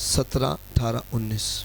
17, 18, 19।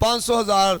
500,000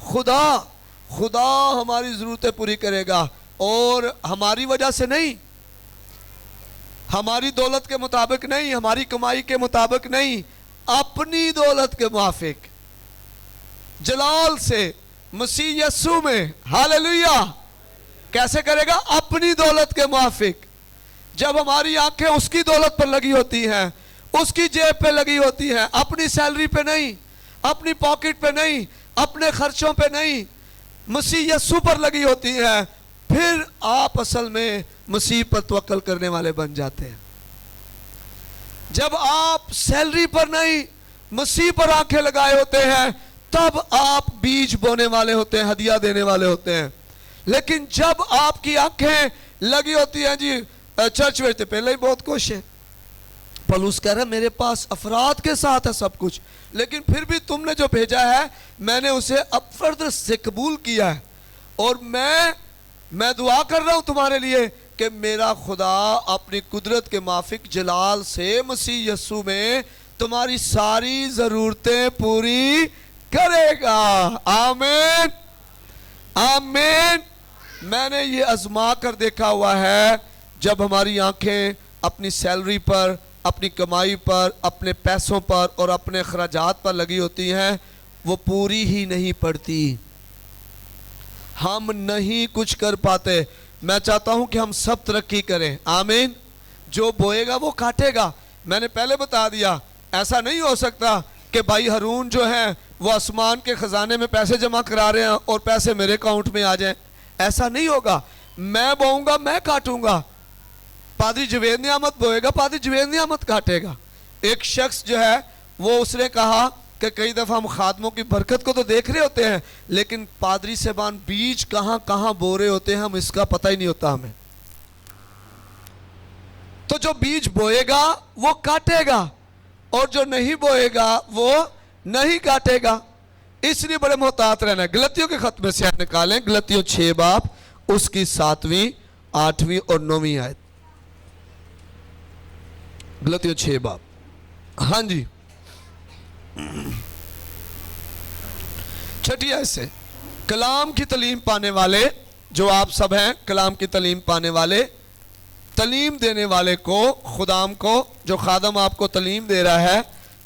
خدا ہماری ضرورتیں پوری کرے گا، اور ہماری وجہ سے نہیں، ہماری دولت کے مطابق نہیں، ہماری کمائی کے مطابق نہیں، اپنی دولت کے موافق جلال سے مسیح یسوع میں۔ ہاللیلویہ! کیسے کرے گا؟ اپنی دولت کے موافق۔ جب ہماری آنکھیں اس کی دولت پر لگی ہوتی ہیں، اس کی جیب پہ لگی ہوتی ہیں، اپنی سیلری پہ نہیں، اپنی پاکٹ پہ نہیں، اپنے خرچوں پہ نہیں، مسیح یسوع پر لگی ہوتی ہیں، پھر آپ اصل میں مسیح پر توکل کرنے والے بن جاتے ہیں۔ جب آپ سیلری پر نہیں، مسیح پر آنکھیں لگائے ہوتے ہیں، تب آپ بیج بونے والے ہوتے ہیں، ہدیہ دینے والے ہوتے ہیں۔ لیکن جب آپ کی آنکھیں لگی ہوتی ہیں، جی چرچ میں پہلے ہی بہت کچھ ہے، پولس کہہ رہا ہے میرے پاس افراد کے ساتھ ہے سب کچھ، لیکن پھر بھی تم نے جو بھیجا ہے میں نے اسے افراد سے قبول کیا ہے، اور میں دعا کر رہا ہوں تمہارے لیے کہ میرا خدا اپنی قدرت کے موافق جلال سے مسیح یسوع میں تمہاری ساری ضرورتیں پوری کرے گا۔ آمین آمین۔ میں نے یہ آزما کر دیکھا ہوا ہے، جب ہماری آنکھیں اپنی سیلری پر، اپنی کمائی پر، اپنے پیسوں پر اور اپنے اخراجات پر لگی ہوتی ہیں، وہ پوری ہی نہیں پڑتی، ہم نہیں کچھ کر پاتے۔ میں چاہتا ہوں کہ ہم سب ترقی کریں۔ آمین۔ جو بوئے گا وہ کاٹے گا۔ میں نے پہلے بتا دیا، ایسا نہیں ہو سکتا کہ بھائی ہارون جو ہیں وہ آسمان کے خزانے میں پیسے جمع کرا رہے ہیں اور پیسے میرے اکاؤنٹ میں آ جائیں، ایسا نہیں ہوگا۔ میں بوؤں گا، میں کاٹوں گا۔ پادری جوید نعمت بوئے گا، پادری جوید نعمت کاٹے گا۔ ایک شخص جو ہے وہ اس نے کہا کہ کئی دفعہ ہم خادموں کی برکت کو تو دیکھ رہے ہوتے ہیں، لیکن پادری صاحبان بیج کہاں کہاں بو رہے ہوتے ہیں، ہم اس کا پتہ ہی نہیں ہوتا ہمیں۔ تو جو بیج بوئے گا وہ کاٹے گا، اور جو نہیں بوئے گا وہ نہیں کاٹے گا۔ اس لیے بڑے محتاط رہنا ہے۔ غلطیوں کے خط میں سے آپ نکالیں، غلطیوں 6 باب اس کی 7ویں 8ویں اور 9ویں آیت۔ غلطیوں 6 باب، ہاں جی 6 آیت سے۔ کلام کی تعلیم پانے والے جو آپ سب ہیں، کلام کی تعلیم پانے والے، تعلیم دینے والے کو، خدام کو، جو خادم آپ کو تعلیم دے رہا ہے،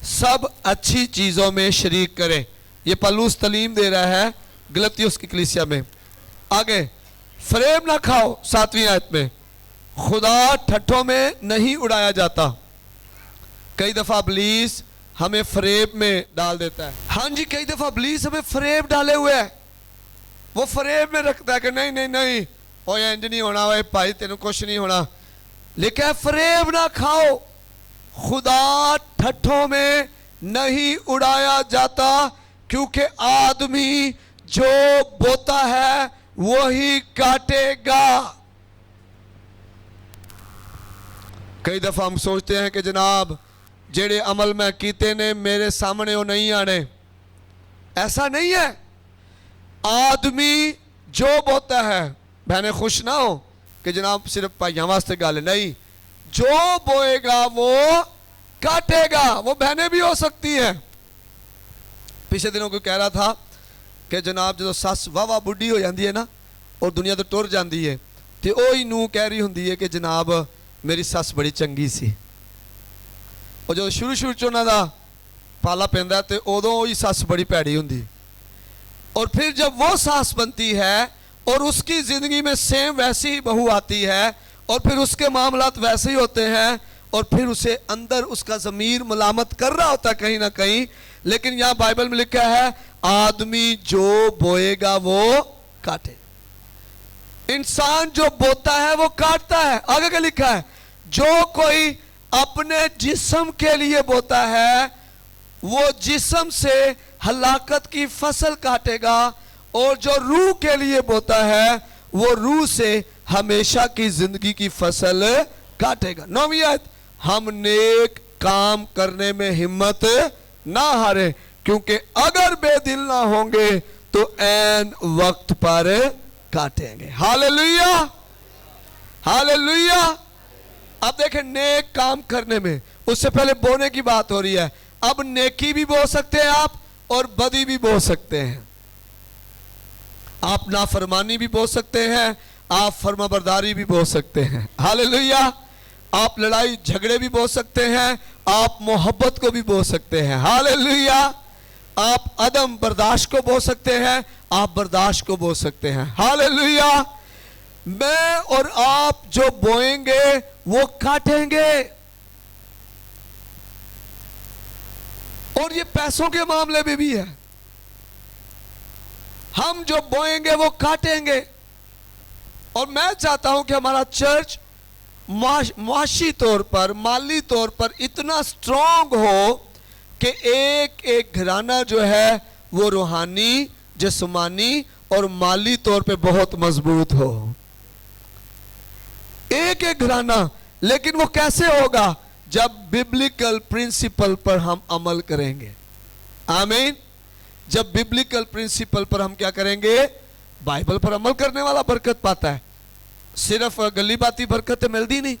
سب اچھی چیزوں میں شریک کریں۔ یہ پولس تعلیم دے رہا ہے غلطیوس کی کلیسیا میں۔ آگے، فریب نہ کھاؤ 7ویں آیت میں۔ خدا ٹھٹھوں میں نہیں اڑایا جاتا۔ کئی دفعہ ابلیس ہمیں فریب میں ڈال دیتا ہے۔ ہاں جی، کئی دفعہ ابلیس ہمیں فریب ڈالے ہوئے ہے، وہ فریب میں رکھتا ہے کہ نہیں نہیں نہیں، اوہ انج نہیں ہونا، اوہ بھائی تینوں کچھ نہیں ہونا۔ لیکن فریب نہ کھاؤ، خدا ٹھٹھوں میں نہیں اڑایا جاتا، کیونکہ آدمی جو بوتا ہے وہی کاٹے گا۔ کئی دفعہ ہم سوچتے ہیں کہ جناب جڑے عمل میں کیتے نے میرے سامنے وہ نہیں آنے، ایسا نہیں ہے۔ آدمی جو بوتا ہے، بہنیں خوش نہ ہو کہ جناب صرف پائیاں واسطے گالے، نہیں، جو بوئے گا وہ کاٹے گا۔ وہ بہنیں بھی ہو سکتی ہیں۔ پچھلے دنوں کو کہہ رہا تھا کہ جناب جو سس واہ بڈھی ہو جاندی ہے نا اور دنیا تو ٹر جاندی ہے، تو وہی نو کہہ رہی ہوندی ہے کہ جناب میری سس بڑی چنگی سی، اور جو شروع چونہ دا پالا پیندا ہے تو ادوں وہی سس بڑی پیڑی ہوندی، اور پھر جب وہ ساس بنتی ہے اور اس کی زندگی میں سیم ویسی ہی بہو آتی ہے اور پھر اس کے معاملات ویسے ہی ہوتے ہیں، اور پھر اسے اندر اس کا ضمیر ملامت کر رہا ہوتا ہے کہیں نہ کہیں، لیکن یہاں بائبل میں لکھا ہے آدمی جو بوئے گا وہ کاٹے۔ انسان جو بوتا ہے وہ کاٹتا ہے۔ آگے کیا لکھا ہے؟ جو کوئی اپنے جسم کے لیے بوتا ہے وہ جسم سے ہلاکت کی فصل کاٹے گا، اور جو روح کے لیے بوتا ہے وہ روح سے ہمیشہ کی زندگی کی فصل کاٹے گا۔ 9ویں آیت، ہم نیک کام کرنے میں ہمت نہ ہارے، کیونکہ اگر بے دل نہ ہوں گے تو عین وقت پر کاٹیں گے۔ ہاللیلویہ ہاللیلویہ۔ اب دیکھیں نیک کام کرنے میں، اس سے پہلے بونے کی بات ہو رہی ہے، اب نیکی بھی بو سکتے ہیں آپ اور بدی بھی بو سکتے ہیں۔ آپ نافرمانی بھی بو سکتے ہیں, آپ فرما برداری بھی بو سکتے ہیں. ہاللیلویا. آپ لڑائی جھگڑے بھی بو سکتے ہیں, آپ محبت کو بھی بو سکتے ہیں. ہاللیلویا. آپ عدم برداشت کو بو سکتے ہیں, آپ برداشت کو بو سکتے ہیں. ہاللیلویا. میں اور آپ جو بوئیں گے وہ کاٹیں گے. اور یہ پیسوں کے معاملے میں بھی ہے. ہم جو بوئیں گے وہ کاٹیں گے. اور میں چاہتا ہوں کہ ہمارا چرچ معاشی طور پر, مالی طور پر اتنا سٹرونگ ہو کہ ایک ایک گھرانہ جو ہے وہ روحانی, جسمانی اور مالی طور پہ بہت مضبوط ہو. ایک ایک گھرانہ. لیکن وہ کیسے ہوگا؟ جب ببلیکل پرنسپل پر ہم عمل کریں گے. آمین. جب ببلیکل پرنسپل پر ہم کیا کریں گے؟ بائبل پر عمل کرنے والا برکت پاتا ہے. صرف گلی باتی برکت ملتی نہیں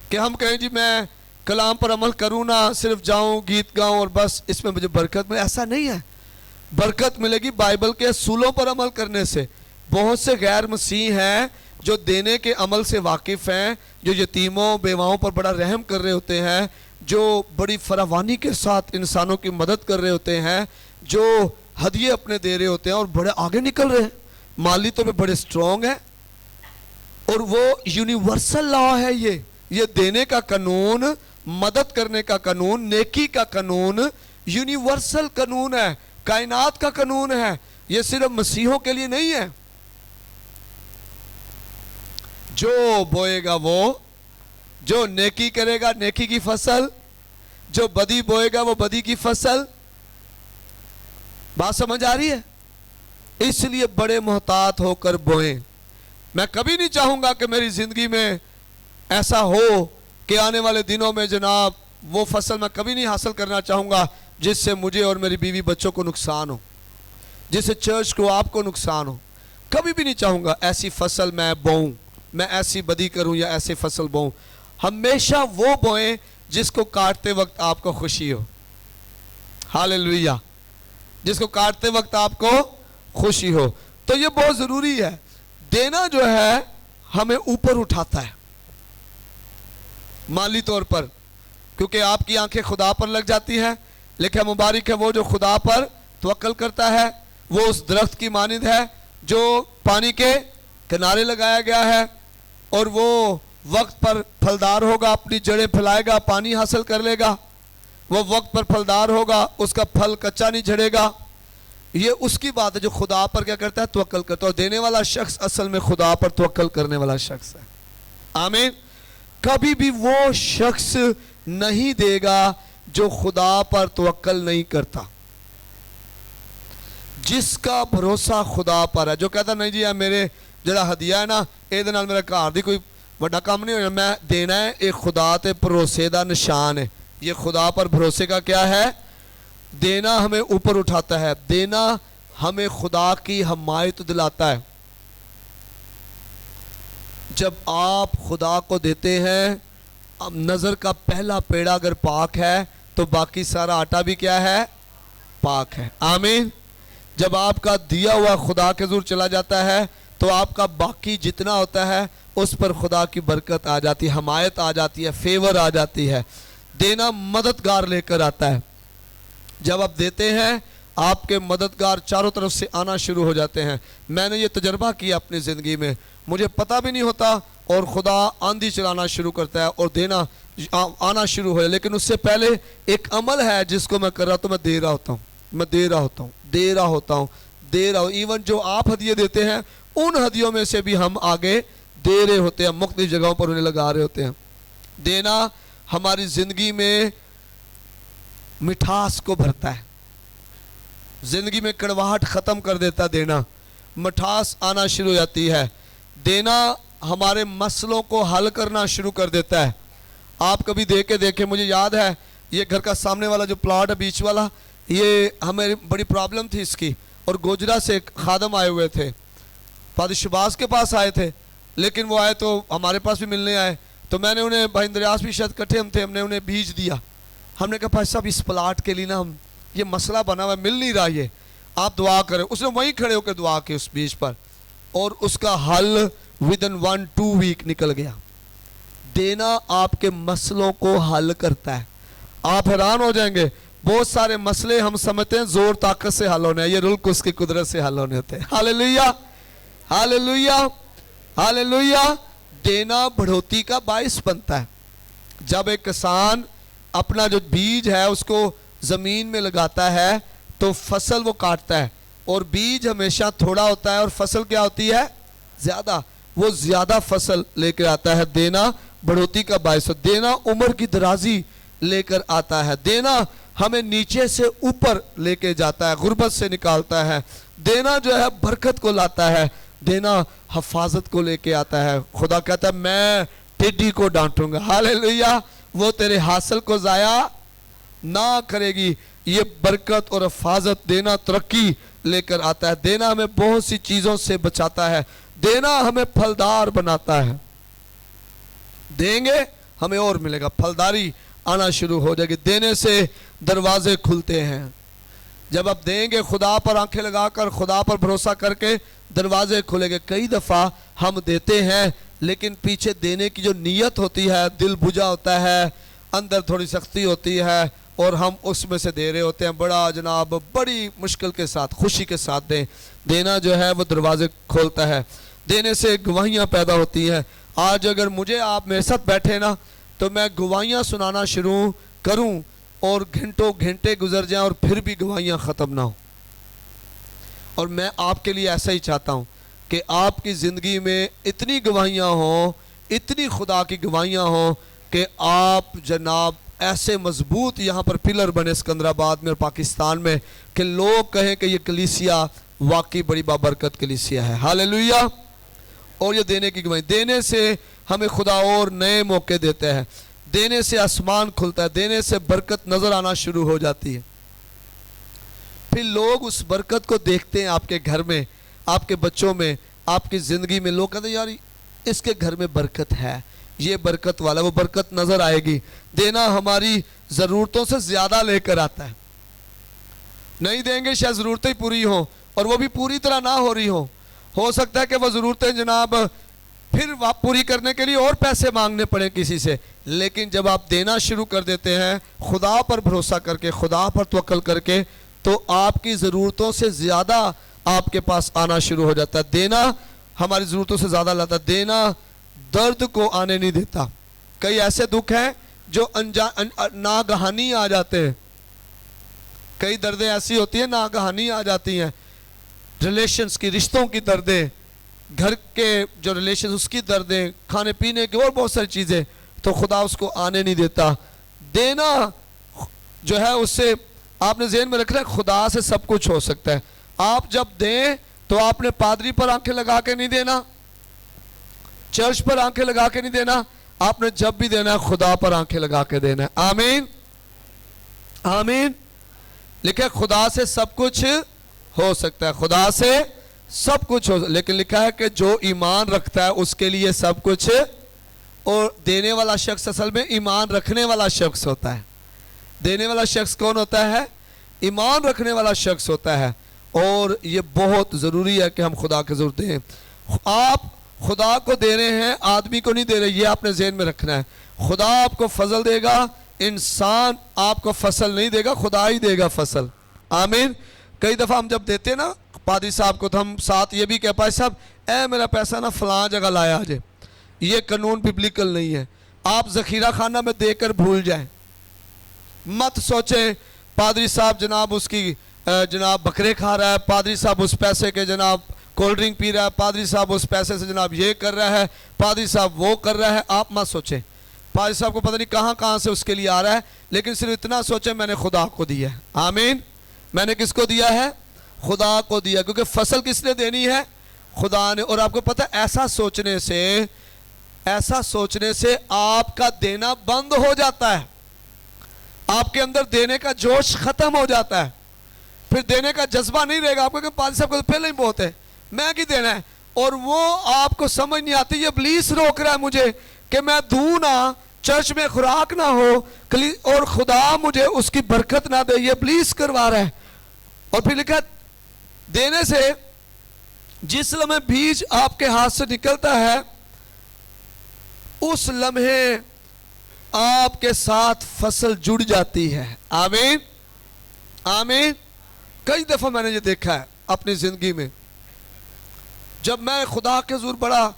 کہ ہم کہیں جی میں کلام پر عمل کروں نا, صرف جاؤں گیت گاؤں اور بس اس میں مجھے برکت ملے. ایسا نہیں ہے. برکت ملے گی بائبل کے اصولوں پر عمل کرنے سے. بہت سے غیر مسیح ہیں جو دینے کے عمل سے واقف ہیں, جو یتیموں بیواؤں پر بڑا رحم کر رہے ہوتے ہیں, جو بڑی فراوانی کے ساتھ انسانوں کی مدد کر رہے ہوتے ہیں, جو ہدیے اپنے دے رہے ہوتے ہیں اور بڑے آگے نکل رہے ہیں, مالی طور پہ بڑے سٹرونگ ہیں. اور وہ یونیورسل لا ہے. یہ دینے کا قانون, مدد کرنے کا قانون, نیکی کا قانون یونیورسل قانون ہے, کائنات کا قانون ہے. یہ صرف مسیحوں کے لیے نہیں ہے. جو بوئے گا وہ, جو نیکی کرے گا نیکی کی فصل, جو بدی بوئے گا وہ بدی کی فصل. بات سمجھ آ رہی ہے؟ اس لیے بڑے محتاط ہو کر بوئیں. میں کبھی نہیں چاہوں گا کہ میری زندگی میں ایسا ہو کہ آنے والے دنوں میں جناب وہ فصل میں کبھی نہیں حاصل کرنا چاہوں گا جس سے مجھے اور میری بیوی بچوں کو نقصان ہو, جس سے چرچ کو, آپ کو نقصان ہو. کبھی بھی نہیں چاہوں گا ایسی فصل میں بوؤں, میں ایسی بدی کروں یا ایسی فصل بوؤں. ہمیشہ وہ بوئیں جس کو کاٹتے وقت آپ کو خوشی ہو. ہاللیلویا. جس کو کاٹتے وقت آپ کو خوشی ہو. تو یہ بہت ضروری ہے. دینا جو ہے ہمیں اوپر اٹھاتا ہے مالی طور پر, کیونکہ آپ کی آنکھیں خدا پر لگ جاتی ہیں. لیکن مبارک ہے وہ جو خدا پر توکل کرتا ہے. وہ اس درخت کی مانند ہے جو پانی کے کنارے لگایا گیا ہے, اور وہ وقت پر پھلدار ہوگا, اپنی جڑیں پھیلائے گا, پانی حاصل کر لے گا. وہ وقت پر پھلدار ہوگا, اس کا پھل کچا نہیں جھڑے گا. یہ اس کی بات ہے جو خدا پر کیا کرتا ہے؟ توکل کرتا ہے. اور دینے والا شخص اصل میں خدا پر توکل کرنے والا شخص ہے. آمین. کبھی بھی وہ شخص نہیں دے گا جو خدا پر توکل نہیں کرتا, جس کا بھروسہ خدا پر ہے, جو کہتا نہیں جی میرے جڑا ہدیہ ہے نا اے دے نال میرا گھر دی کوئی بڑا کام نہیں ہونا, میں دینا ہے. ایک خدا تے بھروسے دا نشان ہے. یہ خدا پر بھروسے کا کیا ہے؟ دینا ہمیں اوپر اٹھاتا ہے. دینا ہمیں خدا کی حمایت دلاتا ہے. جب آپ خدا کو دیتے ہیں, نظر کا پہلا پیڑا اگر پاک ہے تو باقی سارا آٹا بھی کیا ہے؟ پاک ہے. آمین. جب آپ کا دیا ہوا خدا کے حضور چلا جاتا ہے تو آپ کا باقی جتنا ہوتا ہے اس پر خدا کی برکت آ جاتی ہے, حمایت آ جاتی ہے, فیور آ جاتی ہے. دینا مددگار لے کر آتا ہے. جب آپ دیتے ہیں آپ کے مددگار چاروں طرف سے آنا شروع ہو جاتے ہیں. میں نے یہ تجربہ کیا اپنی زندگی میں, مجھے پتہ بھی نہیں ہوتا اور خدا آندھی چلانا شروع کرتا ہے اور دینا آنا شروع ہو جائے. لیکن اس سے پہلے ایک عمل ہے جس کو میں کر رہا ہوں, تو میں دے رہا ہوتا ہوں, میں دے رہا ہوتا ہوں, دے رہا ہوتا ہوں, دے رہا ہوں. ایون جو آپ ہدیے دیتے ہیں ان ہدیوں میں سے بھی ہم آگے دے رہے ہوتے ہیں, مختلف جگہوں پر انہیں لگا رہے ہوتے ہیں. دینا ہماری زندگی میں مٹھاس کو بھرتا ہے, زندگی میں کڑواہٹ ختم کر دیتا. دینا مٹھاس آنا شروع ہو جاتی ہے. دینا ہمارے مسئلوں کو حل کرنا شروع کر دیتا ہے. آپ کبھی دے کے دیکھیں, مجھے یاد ہے یہ گھر کا سامنے والا جو پلاٹ ہے بیچ والا, یہ ہمیں بڑی پرابلم تھی اس کی, اور گوجرا سے خادم آئے ہوئے تھے, فادر شباز کے پاس آئے تھے. لیکن وہ آئے تو ہمارے پاس بھی ملنے آئے, تو میں نے انہیں, بھائی اندریاس بھی شاید کٹھے ہم تھے, ہم نے انہیں بیج دیا. ہم نے کہا بھائی صاحب اس پلاٹ کے لیے نا ہم, یہ مسئلہ بنا ہوا ہے, مل نہیں رہا یہ. آپ دعا کریں. اس نے وہیں کھڑے ہو کے دعا کی اس بیچ پر, اور اس کا حل within 1-2 week نکل گیا. دینا آپ کے مسئلوں کو حل کرتا ہے. آپ حیران ہو جائیں گے, بہت سارے مسئلے ہم سمجھتے ہیں زور طاقت سے حل ہونے ہیں, یہ رلک اس کی قدرت سے حل ہونے ہوتے ہیں. ہاللیلویا, ہاللیلویا, ہاللیلویا. دینا بڑھوتی کا باعث بنتا ہے. جب ایک کسان اپنا جو بیج ہے اس کو زمین میں لگاتا ہے تو فصل وہ کاٹتا ہے, اور بیج ہمیشہ تھوڑا ہوتا ہے اور فصل کیا ہوتی ہے, زیادہ. وہ زیادہ فصل لے کر آتا ہے. دینا بڑھوتی کا باعث. دینا عمر کی درازی لے کر آتا ہے. دینا ہمیں نیچے سے اوپر لے کے جاتا ہے, غربت سے نکالتا ہے. دینا جو ہے برکت کو لاتا ہے. دینا حفاظت کو لے کے آتا ہے. خدا کہتا ہے میں ٹڈی کو ڈانٹوں گا. ہاللیلویا, وہ تیرے حاصل کو ضائع نہ کرے گی. یہ برکت اور حفاظت, دینا ترقی لے کر آتا ہے. دینا ہمیں بہت سی چیزوں سے بچاتا ہے. دینا ہمیں پھلدار بناتا ہے. دیں گے ہمیں اور ملے گا, پھلداری آنا شروع ہو جائے گی. دینے سے دروازے کھلتے ہیں. جب آپ دیں گے خدا پر آنکھیں لگا کر, خدا پر بھروسہ کر کے, دروازے کھلے گے. کئی دفعہ ہم دیتے ہیں لیکن پیچھے دینے کی جو نیت ہوتی ہے, دل بجھا ہوتا ہے, اندر تھوڑی سختی ہوتی ہے, اور ہم اس میں سے دے رہے ہوتے ہیں بڑا جناب بڑی مشکل کے ساتھ, خوشی کے ساتھ دیں. دینا جو ہے وہ دروازے کھولتا ہے. دینے سے گواہیاں پیدا ہوتی ہیں. آج اگر مجھے آپ میرے ساتھ بیٹھے نا تو میں گواہیاں سنانا شروع کروں اور گھنٹوں گھنٹے گزر جائیں اور پھر بھی گواہیاں ختم نہ ہوں. اور میں آپ کے لیے ایسا ہی چاہتا ہوں کہ آپ کی زندگی میں اتنی گواہیاں ہوں, اتنی خدا کی گواہیاں ہوں کہ آپ جناب ایسے مضبوط یہاں پر پلر بنے سکندرآباد میں اور پاکستان میں کہ لوگ کہیں کہ یہ کلیسیا واقعی بڑی بابرکت کلیسیا ہے. ہاللیلویا. اور یہ دینے کی گواہی. دینے سے ہمیں خدا اور نئے موقع دیتے ہیں. دینے سے آسمان کھلتا ہے. دینے سے برکت نظر آنا شروع ہو جاتی ہے. پھر لوگ اس برکت کو دیکھتے ہیں آپ کے گھر میں, آپ کے بچوں میں, آپ کی زندگی میں. لوگ کہتے ہیں یار اس کے گھر میں برکت ہے, یہ برکت والا, وہ برکت نظر آئے گی. دینا ہماری ضرورتوں سے زیادہ لے کر آتا ہے. نہیں دیں گے شاید ضرورتیں پوری ہوں, اور وہ بھی پوری طرح نہ ہو رہی ہوں. ہو سکتا ہے کہ وہ ضرورتیں جناب پھر پوری کرنے کے لیے اور پیسے مانگنے پڑیں کسی سے. لیکن جب آپ دینا شروع کر دیتے ہیں خدا پر بھروسہ کر کے, خدا پر توکل کر کے, تو آپ کی ضرورتوں سے زیادہ آپ کے پاس آنا شروع ہو جاتا ہے. دینا ہماری ضرورتوں سے زیادہ لاتا ہے. دینا درد کو آنے نہیں دیتا. کئی ایسے دکھ ہیں جو ناگہانی آ جاتے ہیں. کئی دردیں ایسی ہوتی ہیں ناگہانی آ جاتی ہیں. ریلیشنز کی, رشتوں کی دردیں, گھر کے جو ریلیشنز اس کی دردیں, کھانے پینے کی اور بہت ساری چیزیں, تو خدا اس کو آنے نہیں دیتا. دینا جو ہے اس سے آپ نے ذہن میں رکھنا ہے خدا سے سب کچھ ہو سکتا ہے. آپ جب دیں تو آپ نے پادری پر آنکھیں لگا کے نہیں دینا, چرچ پر آنکھیں لگا کے نہیں دینا. آپ نے جب بھی دینا ہے خدا پر آنکھیں لگا کے دینا ہے. آمین, آمین. لکھا ہے خدا سے سب کچھ ہو سکتا ہے. خدا سے سب کچھ ہو, لیکن لکھا ہے کہ جو ایمان رکھتا ہے اس کے لیے سب کچھ. اور دینے والا شخص اصل میں ایمان رکھنے والا شخص ہوتا ہے. دینے والا شخص کون ہوتا ہے؟ ایمان رکھنے والا شخص ہوتا ہے. اور یہ بہت ضروری ہے کہ ہم خدا کی ضرورت دیں. آپ خدا کو دے رہے ہیں, آدمی کو نہیں دے رہے, یہ آپ نے ذہن میں رکھنا ہے. خدا آپ کو فضل دے گا, انسان آپ کو فصل نہیں دے گا, خدا ہی دے گا فصل. آمین. کئی دفعہ ہم جب دیتے ہیں نا پادری صاحب کو, تو ہم ساتھ یہ بھی کہہ پائے صاحب اے میرا پیسہ نا فلاں جگہ لایا آجے. یہ قانون ببلیکل نہیں ہے. آپ ذخیرہ خانہ میں دے کر بھول جائیں. مت سوچیں پادری صاحب جناب اس کی جناب بکرے کھا رہا ہے, پادری صاحب اس پیسے کے جناب کولڈ ڈرنک پی رہا ہے, پادری صاحب اس پیسے سے جناب یہ کر رہا ہے, پادری صاحب وہ کر رہا ہے. آپ مت سوچیں. پادری صاحب کو پتہ نہیں کہاں سے اس کے لیے آ رہا ہے, لیکن صرف اتنا سوچیں میں نے خدا کو دیا ہے. آمین. میں نے کس کو دیا ہے؟ خدا کو دیا. کیونکہ فصل کس نے دینی ہے؟ خدا نے. اور آپ کو پتہ ہے ایسا سوچنے سے آپ کا دینا بند ہو جاتا ہے. آپ کے اندر دینے کا جوش ختم ہو جاتا ہے. پھر دینے کا جذبہ نہیں رہے گا آپ کو کہ پادری صاحب کو تو پہلے ہی بہت ہے, میں کی دینا ہے. اور وہ آپ کو سمجھ نہیں آتی, یہ ابلیس روک رہا ہے مجھے کہ میں دوں نہ, چرچ میں خوراک نہ ہو, اور خدا مجھے اس کی برکت نہ دے, یہ ابلیس کروا رہا ہے. اور پھر لکھا دینے سے جس لمحے بیج آپ کے ہاتھ سے نکلتا ہے اس لمحے آپ کے ساتھ فصل جڑ جاتی ہے. آمین آمین. کئی دفعہ میں نے یہ دیکھا ہے اپنی زندگی میں، جب میں خدا کے حضور بڑا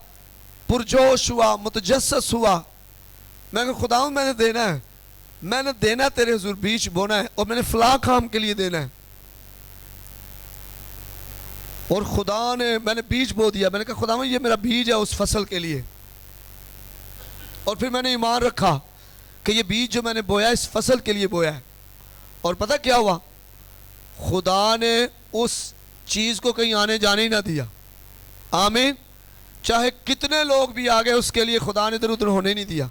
پرجوش ہوا، متجسس ہوا، میں کہ خداوند میں نے دینا ہے تیرے حضور، بیج بونا ہے اور میں نے فلاں کام کے لیے دینا ہے، اور خدا نے، میں نے بیج بو دیا. میں نے کہا خداوند یہ میرا بیج ہے اس فصل کے لیے، اور پھر میں نے ایمان رکھا کہ یہ بیج جو میں نے بویا اس فصل کے لیے بویا ہے. اور پتہ کیا ہوا؟ خدا نے اس چیز کو کہیں آنے جانے ہی نہ دیا. آمین. چاہے کتنے لوگ بھی آگئے اس کے لیے خدا نے ادھر ادھر ہونے نہیں دیا.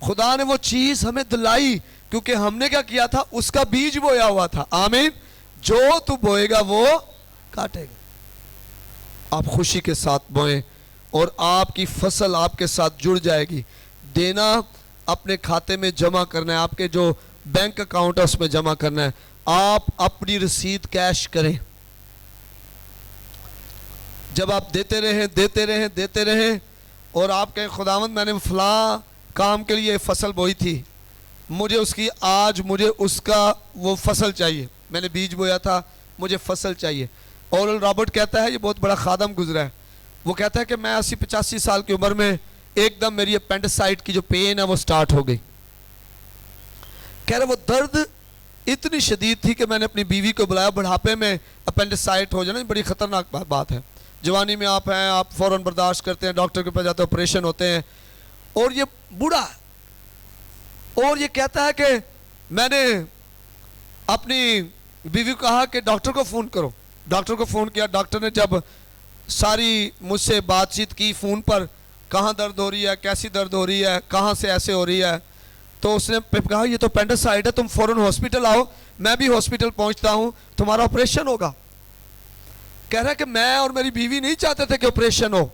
خدا نے وہ چیز ہمیں دلائی کیونکہ ہم نے کیا کیا تھا؟ اس کا بیج بویا ہوا تھا. آمین. جو تو بوئے گا وہ کاٹے گا. آپ خوشی کے ساتھ بوئیں اور آپ کی فصل آپ کے ساتھ جڑ جائے گی. دینا اپنے کھاتے میں جمع کرنا ہے، آپ کے جو بینک اکاؤنٹ ہے اس میں جمع کرنا ہے. آپ اپنی رسید کیش کریں. جب آپ دیتے رہیں اور آپ کہیں خداوند میں نے فلاں کام کے لیے فصل بوئی تھی، مجھے اس کا وہ فصل چاہیے، میں نے بیج بویا تھا، مجھے فصل چاہیے. اورل رابرٹ کہتا ہے، یہ بہت بڑا خادم گزرا ہے، وہ کہتا ہے کہ میں 80-85 سال کی عمر میں ایک دم میری اپینڈسائٹ کی جو پین ہے وہ سٹارٹ ہو گئی. کہہ رہے وہ درد اتنی شدید تھی کہ میں نے اپنی بیوی کو بلایا. بڑھاپے میں اپینڈسائٹ ہو جانا بڑی خطرناک بات ہے. جوانی میں آپ ہیں، آپ فوراً برداشت کرتے ہیں، ڈاکٹر کے پاس جاتے ہیں، آپریشن ہوتے ہیں، اور یہ بوڑھا ہے اور یہ کہتا ہے کہ میں نے اپنی بیوی کو کہا کہ ڈاکٹر کو فون کرو. ڈاکٹر کو فون کیا. ڈاکٹر نے جب ساری مجھ سے بات چیت کی فون پر، کہاں درد ہو رہی ہے، کیسی درد ہو رہی ہے، کہاں سے ایسے ہو رہی ہے، تو اس نے کہا یہ تو اپینڈسائٹ ہے، تم فوراً ہاسپٹل آؤ. میں بھی ہاسپٹل پہنچتا ہوں، تمہارا آپریشن ہوگا. کہہ رہا ہے کہ میں اور میری بیوی نہیں چاہتے تھے کہ آپریشن ہو.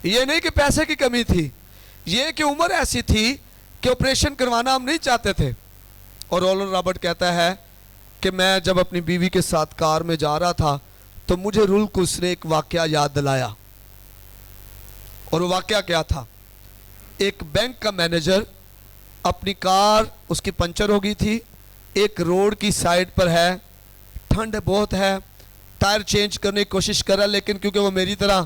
یہ نہیں کہ پیسے کی کمی تھی، یہ کہ عمر ایسی تھی کہ آپریشن کروانا ہم نہیں چاہتے تھے. اور اورل رابرٹ کہتا ہے کہ میں جب اپنی بیوی کے ساتھ کار میں جا رہا تھا تو مجھے رول کو اس نے ایک واقعہ یاد دلایا. اور وہ واقعہ کیا تھا؟ ایک بینک کا مینیجر، اپنی کار اس کی پنچر ہو گئی تھی، ایک روڈ کی سائیڈ پر ہے، ٹھنڈ بہت ہے، ٹائر چینج کرنے کی کوشش کر رہا، لیکن کیونکہ وہ میری طرح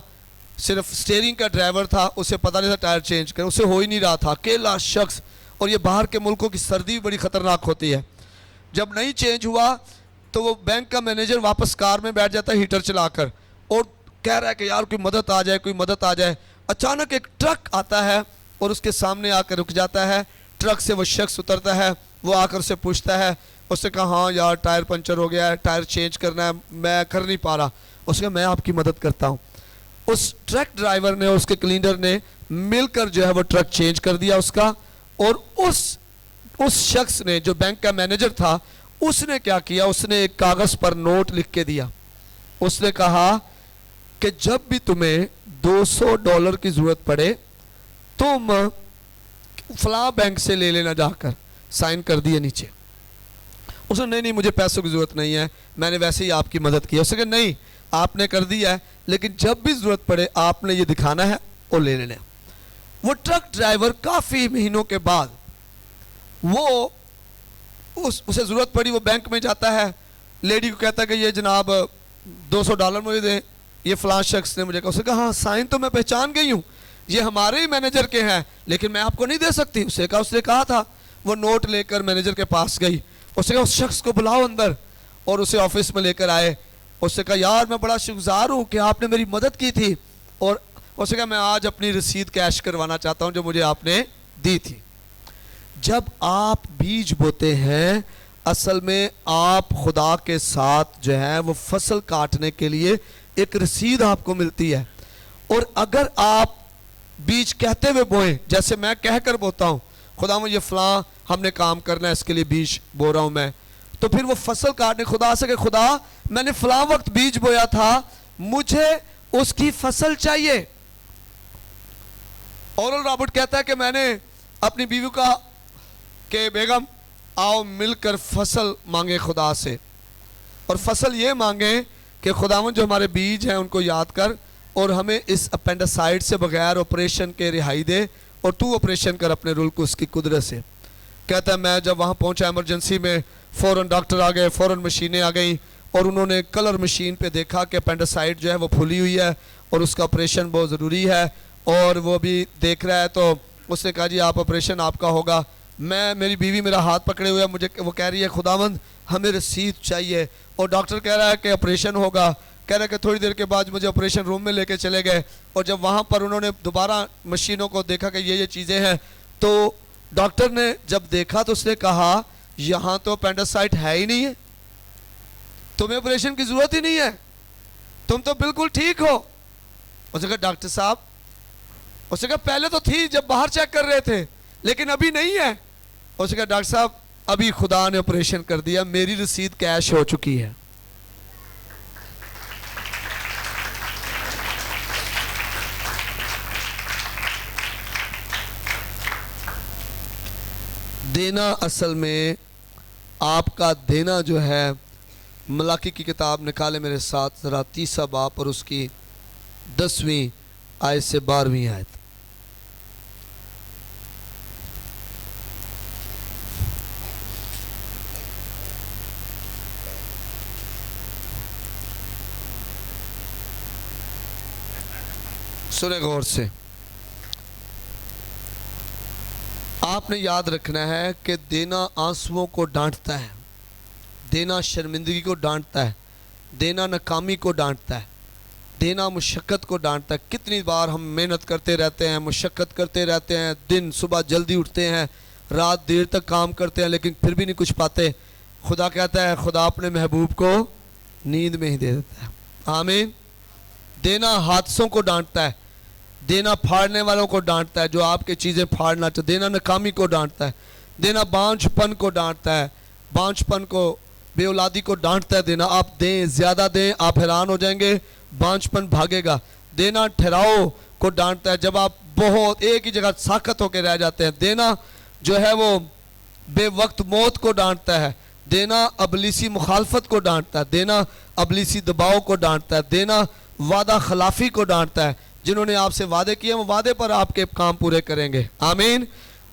صرف سٹیئرنگ کا ڈرائیور تھا، اسے پتہ نہیں تھا ٹائر چینج کریں، اسے ہو ہی نہیں رہا تھا. اکیلا شخص، اور یہ باہر کے ملکوں کی سردی بڑی خطرناک ہوتی ہے. جب نہیں چینج ہوا تو وہ بینک کا مینیجر واپس کار میں بیٹھ جاتا ہے ہیٹر چلا کر، اور کہہ رہا ہے کہ یار کوئی مدد آ جائے. اچانک ایک ٹرک آتا ہے اور اس کے سامنے آ کر رک جاتا ہے. ٹرک سے وہ شخص اترتا ہے، وہ آ کر اسے پوچھتا ہے. اس نے کہا ہاں یار ٹائر پنچر ہو گیا ہے، ٹائر چینج کرنا ہے، میں کر نہیں پا رہا. اس نے کہا میں آپ کی مدد کرتا ہوں. اس ٹرک ڈرائیور نے، اس کے کلینڈر نے مل کر جو ہے وہ ٹرک چینج کر دیا اس کا. اور اس شخص نے جو بینک کا مینیجر تھا، اس نے کیا کیا؟ اس نے ایک کاغذ پر نوٹ لکھ کے دیا. اس نے کہا کہ جب بھی تمہیں $200 کی ضرورت پڑے تم فلاں بینک سے لے لینا جا کر. سائن کر دیے نیچے. اس نے نہیں مجھے پیسوں کی ضرورت نہیں ہے، میں نے ویسے ہی آپ کی مدد کی. اس نے کہا نہیں آپ نے کر دیا ہے، لیکن جب بھی ضرورت پڑے آپ نے یہ دکھانا ہے اور لے لینا. وہ ٹرک ڈرائیور کافی مہینوں کے بعد وہ اسے ضرورت پڑی، وہ بینک میں جاتا ہے، لیڈی کو کہتا ہے کہ یہ جناب $200 مجھے دیں، یہ فلاں شخص نے مجھے کہا. اس نے کہا ہاں سائن تو میں پہچان گئی ہوں، یہ ہمارے ہی مینیجر کے ہیں، لیکن میں آپ کو نہیں دے سکتی. اس نے کہا تھا. وہ نوٹ لے کر مینیجر کے پاس گئی. اس نے کہا اس شخص کو بلاؤ اندر، اور اسے آفس میں لے کر آئے. اس نے کہا یار میں بڑا شکرگزار ہوں کہ آپ نے میری مدد کی تھی، اور اس نے کہا میں آج اپنی رسید کیش کروانا چاہتا ہوں جو مجھے آپ نے دی تھی. جب آپ بیج بوتے ہیں اصل میں آپ خدا کے ساتھ جو ہے وہ فصل کاٹنے کے لیے ایک رسید آپ کو ملتی ہے. اور اگر آپ بیج کہتے ہوئے بوئیں، جیسے میں کہہ کر بوتا ہوں خدا مجھے فلاں ہم نے کام کرنا ہے اس کے لیے بیج بو رہا ہوں میں، تو پھر وہ فصل کاٹنے خدا سے کہ خدا میں نے فلاں وقت بیج بویا تھا، مجھے اس کی فصل چاہیے. اورل رابرٹ کہتا ہے کہ میں نے اپنی بیوی کا کہ بیگم آؤ مل کر فصل مانگے خدا سے. اور فصل یہ مانگیں کہ خداوند جو ہمارے بیج ہیں ان کو یاد کر اور ہمیں اس اپینڈسائٹ سے بغیر آپریشن کے رہائی دے، اور تو آپریشن کر اپنے رول کو اس کی قدرت سے۔ کہتا ہے میں جب وہاں پہنچا ایمرجنسی میں، فوراً ڈاکٹر آ گئے، فوراً مشینیں آ گئیں، اور انہوں نے کلر مشین پہ دیکھا کہ اپینڈسائٹ جو ہے وہ پھلی ہوئی ہے اور اس کا آپریشن بہت ضروری ہے، اور وہ بھی دیکھ رہا ہے۔ تو اس نے کہا جی آپ آپریشن آپ کا ہوگا۔ میری بیوی میرا ہاتھ پکڑے ہوئے، مجھے وہ کہہ رہی ہے خداوند ہمیں رسید چاہیے، اور ڈاکٹر کہہ رہا ہے کہ آپریشن ہوگا۔ کہہ رہا ہے کہ تھوڑی دیر کے بعد مجھے آپریشن روم میں لے کے چلے گئے، اور جب وہاں پر انہوں نے دوبارہ مشینوں کو دیکھا کہ یہ چیزیں ہیں، تو ڈاکٹر نے جب دیکھا تو اس نے کہا یہاں تو اپینڈسائٹ ہے ہی نہیں ہے، تمہیں آپریشن کی ضرورت ہی نہیں ہے، تم تو بالکل ٹھیک ہو۔ اس نے کہا ڈاکٹر صاحب، اس نے کہا پہلے تو تھی جب باہر چیک کر رہے تھے لیکن ابھی نہیں ہے۔ اس نے کہا ڈاکٹر صاحب ابھی خدا نے آپریشن کر دیا، میری رسید کیش ہو چکی ہے۔ دینا اصل میں آپ کا دینا جو ہے، ملاکی کی کتاب نکالے میرے ساتھ ذرا 30 باب اور اس کی 10ویں آیت سے 12ویں آیت۔ سنیں غور سے، آپ نے یاد رکھنا ہے کہ دینا آنسوؤں کو ڈانٹتا ہے، دینا شرمندگی کو ڈانٹتا ہے، دینا ناکامی کو ڈانٹتا ہے، دینا مشقت کو ڈانٹتا ہے۔ کتنی بار ہم محنت کرتے رہتے ہیں، مشقت کرتے رہتے ہیں، دن صبح جلدی اٹھتے ہیں، رات دیر تک کام کرتے ہیں لیکن پھر بھی نہیں کچھ پاتے۔ خدا کہتا ہے، خدا اپنے محبوب کو نیند میں ہی دے دیتا ہے۔ آمین۔ دینا حادثوں کو ڈانٹتا ہے، دینا پھاڑنے والوں کو ڈانٹتا ہے جو آپ کے چیزیں پھاڑنا چاہتے، دینا ناکامی کو ڈانٹتا ہے، دینا بانجھ پن کو ڈانٹتا ہے، بانجھ پن کو، بے اولادی کو ڈانٹتا ہے دینا۔ آپ دیں، زیادہ دیں، آپ حیران ہو جائیں گے، بانجھ پن بھاگے گا۔ دینا ٹھہراؤ کو ڈانٹتا ہے، جب آپ بہت ایک ہی جگہ ساکت ہو کے رہ جاتے ہیں۔ دینا جو ہے وہ بے وقت موت کو ڈانٹتا ہے، دینا ابلیسی مخالفت کو ڈانٹتا ہے، دینا ابلیسی دباؤ کو ڈانٹتا ہے، دینا وعدہ خلافی کو ڈانٹتا ہے۔ جنہوں نے آپ سے وعدے کیے وہ وعدے پر آپ کے کام پورے کریں گے۔ آمین۔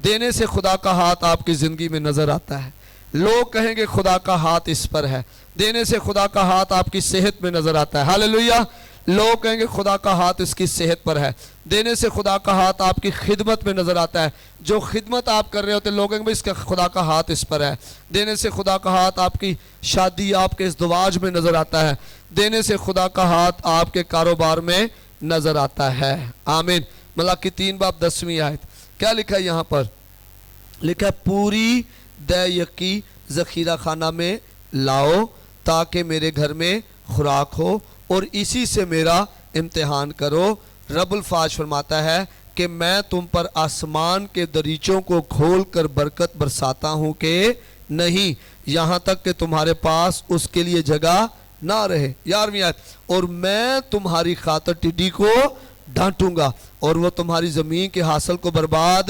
دینے سے خدا کا ہاتھ آپ کی زندگی میں نظر آتا ہے، لوگ کہیں گے خدا کا ہاتھ اس پر ہے۔ دینے سے خدا کا ہاتھ آپ کی صحت میں نظر آتا ہے، ہاللیلویہ۔ لوگ کہیں گے خدا کا ہاتھ اس کی صحت پر ہے۔ دینے سے خدا کا ہاتھ آپ کی خدمت میں نظر آتا ہے، جو خدمت آپ کر رہے ہوتے لوگ کہیں گے اس کا خدا کا ہاتھ اس پر ہے۔ دینے سے خدا کا ہاتھ آپ کی شادی، آپ کے ازدواج میں نظر آتا ہے۔ دینے سے خدا کا ہاتھ آپ کے کاروبار میں نظر آتا ہے۔ آمین۔ ملاکی 3 باب 10ویں آیت، کیا لکھا ہے یہاں پر؟ لکھا ہے پوری دے یقی ذخیرہ خانہ میں لاؤ تاکہ میرے گھر میں خوراک ہو، اور اسی سے میرا امتحان کرو۔ رب الفاظ فرماتا ہے کہ میں تم پر آسمان کے دریچوں کو کھول کر برکت برساتا ہوں کہ نہیں، یہاں تک کہ تمہارے پاس اس کے لیے جگہ نہ رہے۔ 11ویں آیت، اور میں تمہاری خاطر ٹڈی کو ڈانٹوں گا اور وہ تمہاری زمین کے حاصل کو برباد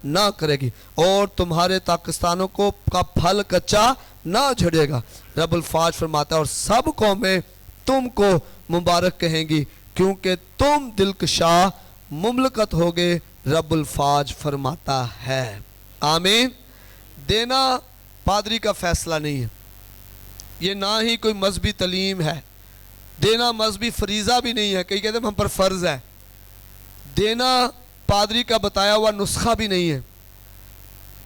نہ کرے گی، اور تمہارے پاکستانوں کو کا پھل کچا نہ جھڑے گا۔ رب الفاظ فرماتا ہے اور سب قومیں تم کو مبارک کہیں گی کیونکہ تم دلکشا مملکت ہوگے، رب الفاظ فرماتا ہے۔ آمین۔ دینا پادری کا فیصلہ نہیں ہے، یہ نہ ہی کوئی مذہبی تعلیم ہے، دینا مذہبی فریضہ بھی نہیں ہے، کئی کہتے ہیں ہم پر فرض ہے۔ دینا پادری کا بتایا ہوا نسخہ بھی نہیں ہے۔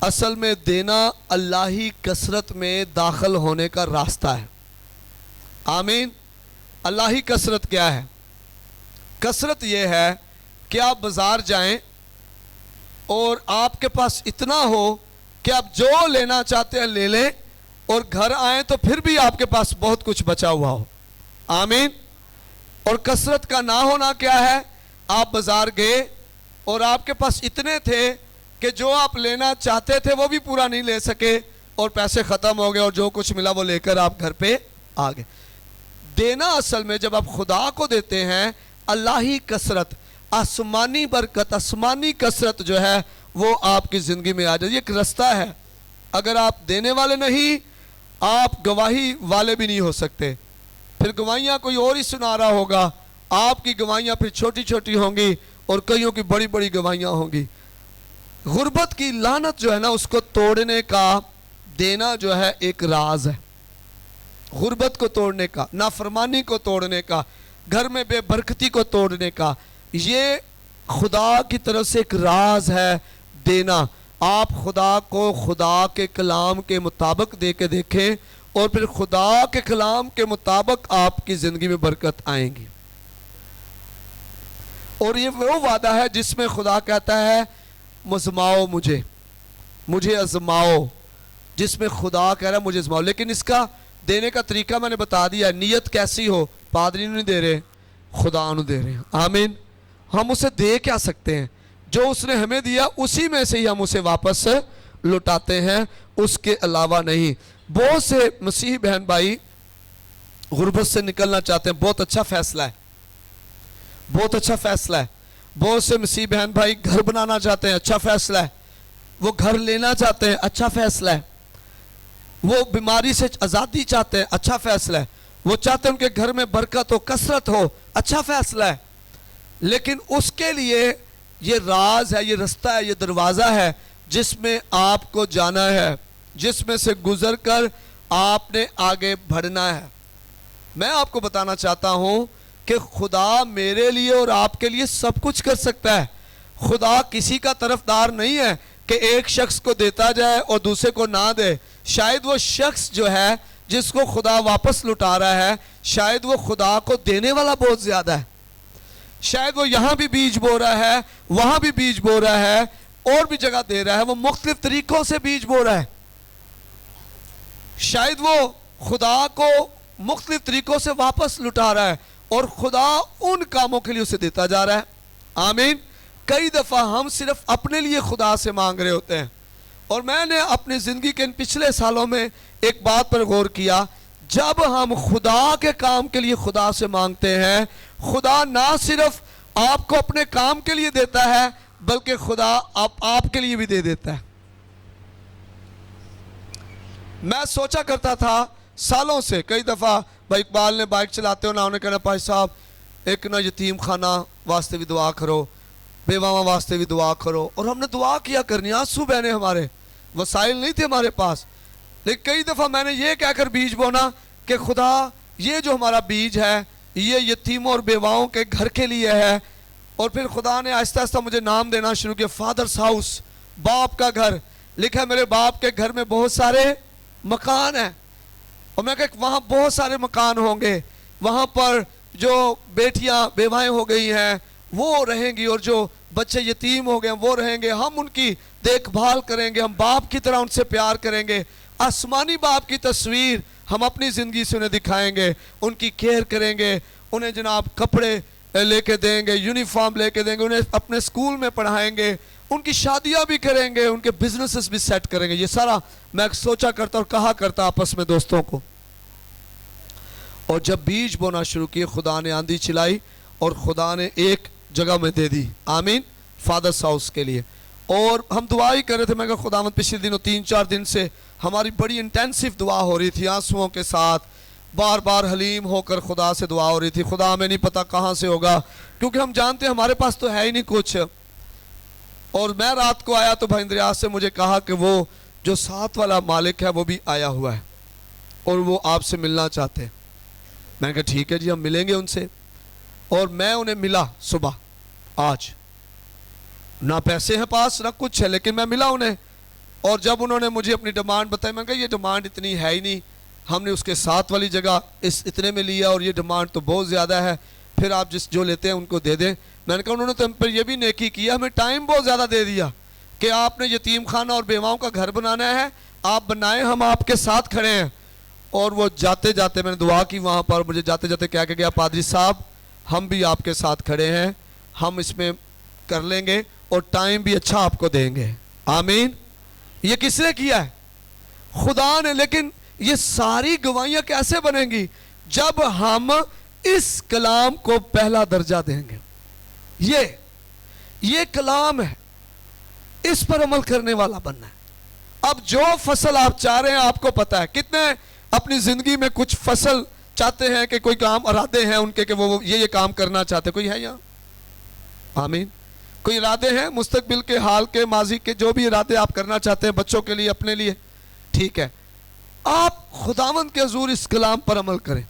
اصل میں دینا اللہی کثرت میں داخل ہونے کا راستہ ہے۔ آمین۔ اللہی کثرت کیا ہے؟ کثرت یہ ہے کہ آپ بازار جائیں اور آپ کے پاس اتنا ہو کہ آپ جو لینا چاہتے ہیں لے لیں، اور گھر آئیں تو پھر بھی آپ کے پاس بہت کچھ بچا ہوا ہو۔ آمین۔ اور کثرت کا نہ ہونا کیا ہے؟ آپ بازار گئے اور آپ کے پاس اتنے تھے کہ جو آپ لینا چاہتے تھے وہ بھی پورا نہیں لے سکے، اور پیسے ختم ہو گئے اور جو کچھ ملا وہ لے کر آپ گھر پہ آ گئے۔ دینا اصل میں جب آپ خدا کو دیتے ہیں، اللہی کثرت، آسمانی برکت، آسمانی کثرت جو ہے وہ آپ کی زندگی میں آ جائے۔ یہ ایک رستہ ہے، اگر آپ دینے والے نہیں، آپ گواہی والے بھی نہیں ہو سکتے۔ پھر گواہیاں کوئی اور ہی سنا رہا ہوگا، آپ کی گواہیاں پھر چھوٹی چھوٹی ہوں گی اور کئیوں کی بڑی بڑی گواہیاں ہوں گی۔ غربت کی لعنت جو ہے نا، اس کو توڑنے کا دینا جو ہے ایک راز ہے۔ غربت کو توڑنے کا، نافرمانی کو توڑنے کا، گھر میں بے برکتی کو توڑنے کا، یہ خدا کی طرف سے ایک راز ہے دینا۔ آپ خدا کو خدا کے کلام کے مطابق دے کے دیکھیں اور پھر خدا کے کلام کے مطابق آپ کی زندگی میں برکت آئیں گی۔ اور یہ وہ وعدہ ہے جس میں خدا کہتا ہے مزماؤ مجھے ازماؤ، جس میں خدا کہہ رہا ہے مجھے ازماؤ۔ لیکن اس کا دینے کا طریقہ میں نے بتا دیا، نیت کیسی ہو، پادری نہیں دے رہے، خدا انہوں دے رہے ہیں۔ آمین۔ ہم اسے دے کیا سکتے ہیں؟ جو اس نے ہمیں دیا اسی میں سے ہی ہم اسے واپس لوٹاتے ہیں، اس کے علاوہ نہیں۔ بہت سے مسیحی بہن بھائی غربت سے نکلنا چاہتے ہیں، بہت اچھا فیصلہ ہے، بہت اچھا فیصلہ ہے۔ بہت سے مسیحی بہن بھائی گھر بنانا چاہتے ہیں، اچھا فیصلہ ہے۔ وہ گھر لینا چاہتے ہیں، اچھا فیصلہ ہے۔ وہ بیماری سے آزادی چاہتے ہیں، اچھا فیصلہ ہے۔ وہ چاہتے ہیں ان کے گھر میں برکت ہو، کثرت ہو، اچھا فیصلہ ہے۔ لیکن اس کے لیے یہ راز ہے، یہ رستہ ہے، یہ دروازہ ہے جس میں آپ کو جانا ہے، جس میں سے گزر کر آپ نے آگے بڑھنا ہے۔ میں آپ کو بتانا چاہتا ہوں کہ خدا میرے لیے اور آپ کے لیے سب کچھ کر سکتا ہے۔ خدا کسی کا طرفدار نہیں ہے کہ ایک شخص کو دیتا جائے اور دوسرے کو نہ دے۔ شاید وہ شخص جو ہے جس کو خدا واپس لٹا رہا ہے، شاید وہ خدا کو دینے والا بہت زیادہ ہے۔ شاید وہ یہاں بھی بیج بو رہا ہے، وہاں بھی بیج بو رہا ہے، اور بھی جگہ دے رہا ہے، وہ مختلف طریقوں سے بیج بو رہا ہے۔ شاید وہ خدا کو مختلف طریقوں سے واپس لٹا رہا ہے اور خدا ان کاموں کے لیے اسے دیتا جا رہا ہے۔ آمین۔ کئی دفعہ ہم صرف اپنے لیے خدا سے مانگ رہے ہوتے ہیں، اور میں نے اپنی زندگی کے ان پچھلے سالوں میں ایک بات پر غور کیا، جب ہم خدا کے کام کے لیے خدا سے مانگتے ہیں، خدا نہ صرف آپ کو اپنے کام کے لیے دیتا ہے بلکہ خدا آپ کے لیے بھی دے دیتا ہے۔ میں سوچا کرتا تھا سالوں سے، کئی دفعہ بھائی اقبال نے بائک چلاتے ہو نہ انہیں کہنا بھائی صاحب ایک نہ یتیم خانہ واسطے بھی دعا کرو، بیواواں واسطے بھی دعا کرو، اور ہم نے دعا کیا کرنی، آنسو بہنے، ہمارے وسائل نہیں تھے ہمارے پاس، لیکن کئی دفعہ میں نے یہ کہہ کر بیج بونا کہ خدا یہ جو ہمارا بیج ہے یہ یتیموں اور بیواؤں کے گھر کے لیے ہے۔ اور پھر خدا نے آہستہ آہستہ مجھے نام دینا شروع کیا، فادرس ہاؤس، باپ کا گھر لکھا ہے، میرے باپ کے گھر میں بہت سارے مکان ہیں، اور میں کہا وہاں بہت سارے مکان ہوں گے، وہاں پر جو بیٹیاں بیوائیں ہو گئی ہیں وہ رہیں گی، اور جو بچے یتیم ہو گئے ہیں وہ رہیں گے، ہم ان کی دیکھ بھال کریں گے، ہم باپ کی طرح ان سے پیار کریں گے، آسمانی باپ کی تصویر ہم اپنی زندگی سے انہیں دکھائیں گے، ان کی کیئر کریں گے، انہیں جناب کپڑے لے کے دیں گے، یونیفارم لے کے دیں گے، انہیں اپنے سکول میں پڑھائیں گے، ان کی شادیاں بھی کریں گے، ان کے بزنسز بھی سیٹ کریں گے۔ یہ سارا میں سوچا کرتا اور کہا کرتا آپس میں دوستوں کو۔ اور جب بیج بونا شروع کیے، خدا نے آندھی چلائی اور خدا نے ایک جگہ میں دے دی، آمین، فادرس ہاؤس کے لیے۔ اور ہم دعا ہی کر رہے تھے، میں کہا خداوند پچھلے دنوں 3-4 دن سے ہماری بڑی انٹینسو دعا ہو رہی تھی، آنسوؤں کے ساتھ، بار بار حلیم ہو کر خدا سے دعا ہو رہی تھی، خدا ہمیں نہیں پتا کہاں سے ہوگا، کیونکہ ہم جانتے ہیں ہمارے پاس تو ہے ہی نہیں کچھ۔ اور میں رات کو آیا تو بھائی اندریاس سے مجھے کہا کہ وہ جو 7 والا مالک ہے وہ بھی آیا ہوا ہے اور وہ آپ سے ملنا چاہتے ہیں۔ میں نے کہا ٹھیک ہے جی، ہم ملیں گے ان سے۔ اور میں انہیں ملا صبح، آج نہ پیسے ہیں پاس نہ کچھ ہے، لیکن میں ملا انہیں، اور جب انہوں نے مجھے اپنی ڈیمانڈ بتائی، میں نے کہا یہ ڈیمانڈ اتنی ہے ہی نہیں، ہم نے اس کے 7 والی جگہ اتنے میں لیا اور یہ ڈیمانڈ تو بہت زیادہ ہے، پھر آپ جو لیتے ہیں ان کو دے دیں۔ میں نے کہا انہوں نے تو ہم پر یہ بھی نیکی کیا، ہمیں ٹائم بہت زیادہ دے دیا کہ آپ نے یتیم خانہ اور بیواؤں کا گھر بنانا ہے، آپ بنائیں، ہم آپ کے ساتھ کھڑے ہیں۔ اور وہ جاتے جاتے میں نے دعا کی وہاں پر، مجھے جاتے جاتے کہہ کے گیا پادری صاحب ہم بھی آپ کے ساتھ کھڑے ہیں، ہم اس میں کر لیں گے اور ٹائم بھی اچھا آپ کو دیں گے۔ آمین۔ یہ کس نے کیا ہے؟ خدا نے۔ لیکن یہ ساری گواہیاں کیسے بنیں گی؟ جب ہم اس کلام کو پہلا درجہ دیں گے۔ یہ کلام ہے، اس پر عمل کرنے والا بننا ہے۔ اب جو فصل آپ چاہ رہے ہیں آپ کو پتا ہے، کتنے اپنی زندگی میں کچھ فصل چاہتے ہیں کہ کوئی کام ارادے ہیں ان کے کہ وہ یہ کام کرنا چاہتے، کوئی ہے یہاں؟ آمین. کوئی ارادے ہیں مستقبل کے، حال کے، ماضی کے، جو بھی ارادے آپ کرنا چاہتے ہیں بچوں کے لیے، اپنے لیے، ٹھیک ہے، آپ خداوند کے حضور اس کلام پر عمل کریں.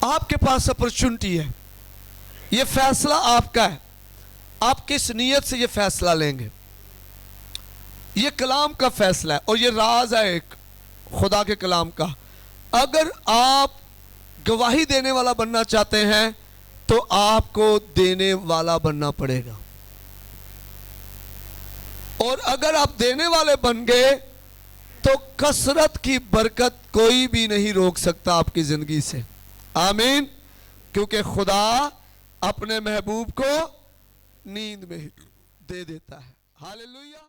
آپ کے پاس اپرچونٹی ہے، یہ فیصلہ آپ کا ہے. آپ کس نیت سے یہ فیصلہ لیں گے؟ یہ کلام کا فیصلہ ہے، اور یہ راز ہے ایک خدا کے کلام کا. اگر آپ گواہی دینے والا بننا چاہتے ہیں تو آپ کو دینے والا بننا پڑے گا، اور اگر آپ دینے والے بن گئے تو کثرت کی برکت کوئی بھی نہیں روک سکتا آپ کی زندگی سے. آمین. کیونکہ خدا اپنے محبوب کو نیند میں دے دیتا ہے. ہاللیلویہ.